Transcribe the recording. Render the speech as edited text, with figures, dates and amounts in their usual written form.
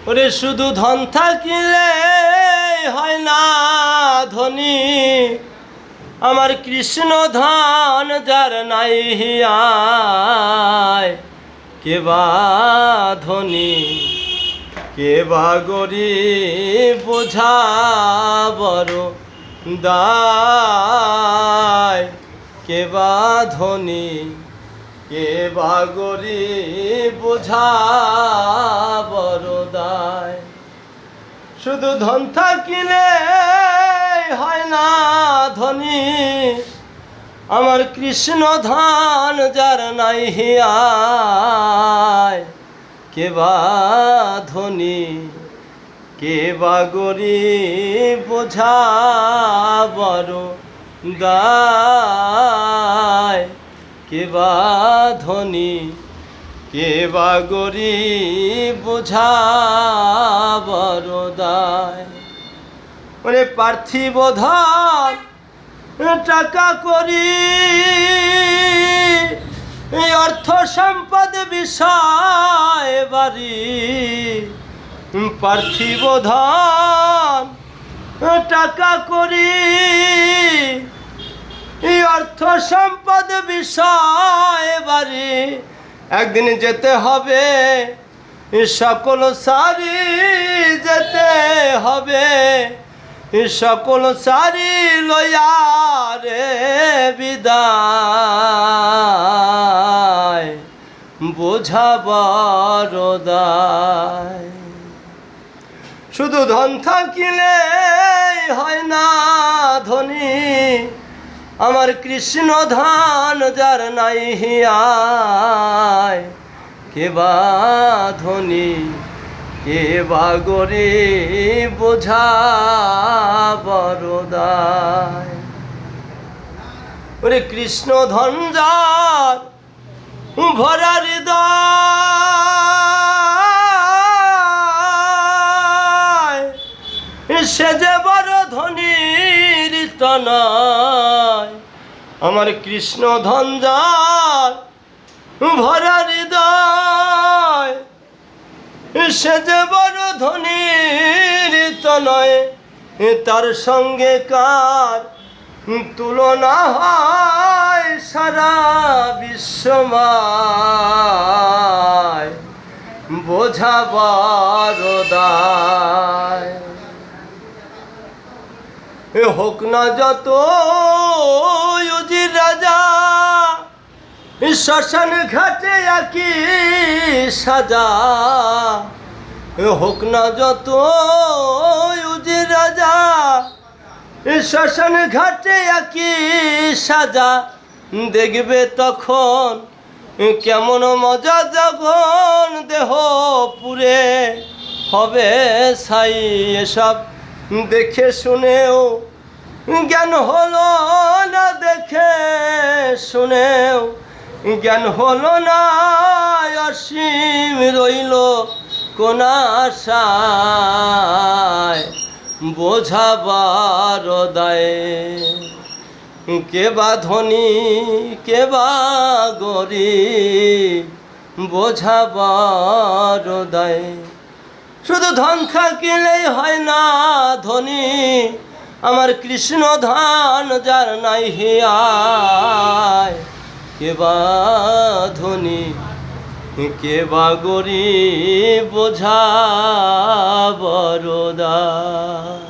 ওরে শুধু ধন থাকিলে হয় না ধনী, আমার কৃষ্ণ ধান যার নাই হিয়ায়। কে বা ধনী কে বা গরিব বোঝা বড় দায়। কে বা ধনী কে বা গরিব বোঝা বড় দায়। শুধু ধন থাকিলে হয় না ধনী, আমার কৃষ্ণ ধান যার নাই হিয়ায়। কে বা ধনী কে বা গরিব বোঝা বড় দায়। কে বা ধনী কে বা গরিব বোঝা বড় দায়। ওরে পার্থিব ধন টাকা করি, এই অর্থ সম্পদ বিষয় বাড়ি। পার্থিব ধন টাকা করি, এই অর্থ সম্পদ বিষয় বাড়ি। একদিন যেতে হবে সকল সারি, যেতে হবে সকল সারি লইয়া রে বিদায়। বোঝা বড় দায়। শুধু ধন থাকিলে হয় না ধনী, আমার কৃষ্ণ ধান যার নাই হিয়ায়। কে বা ধনী কে বা গরিব বোঝা বড় দায়। ওরে কৃষ্ণ ধন যার ভরা হৃদয়, সে যে বড় ধনীর তনয়। আমার কৃষ্ণ ধন যার ভরা হৃদয়, সে যে বড় ধনীর তনয়। তার সঙ্গে কার তুলনা হয় সারা বিশ্বময়। বোঝা বড় দায়। হোক না যত উজির রাজা, শ্মশান ঘাটে একই সাজা। হোক না যত উজির রাজা, শ্মশান ঘাটে একই সাজা। দেখবে তখন কেমন মজা যখন দেহ পুরে হবে ছাই। এসব দেখে শুনেও জ্ঞান হলো না, দেখে শুনেও জ্ঞান হলো না। অসীম রইল কোন আশায়। বোঝা বড় দায়। কে বা ধনী কে বা গরিব বোঝা বড় দায়। শুধু ধন থাকিলেই হয় না ধনী, আমার কৃষ্ণ ধান যার নাই হিয়ায়। কে বা ধনী কে বা গরিব বোঝা বড় দায়।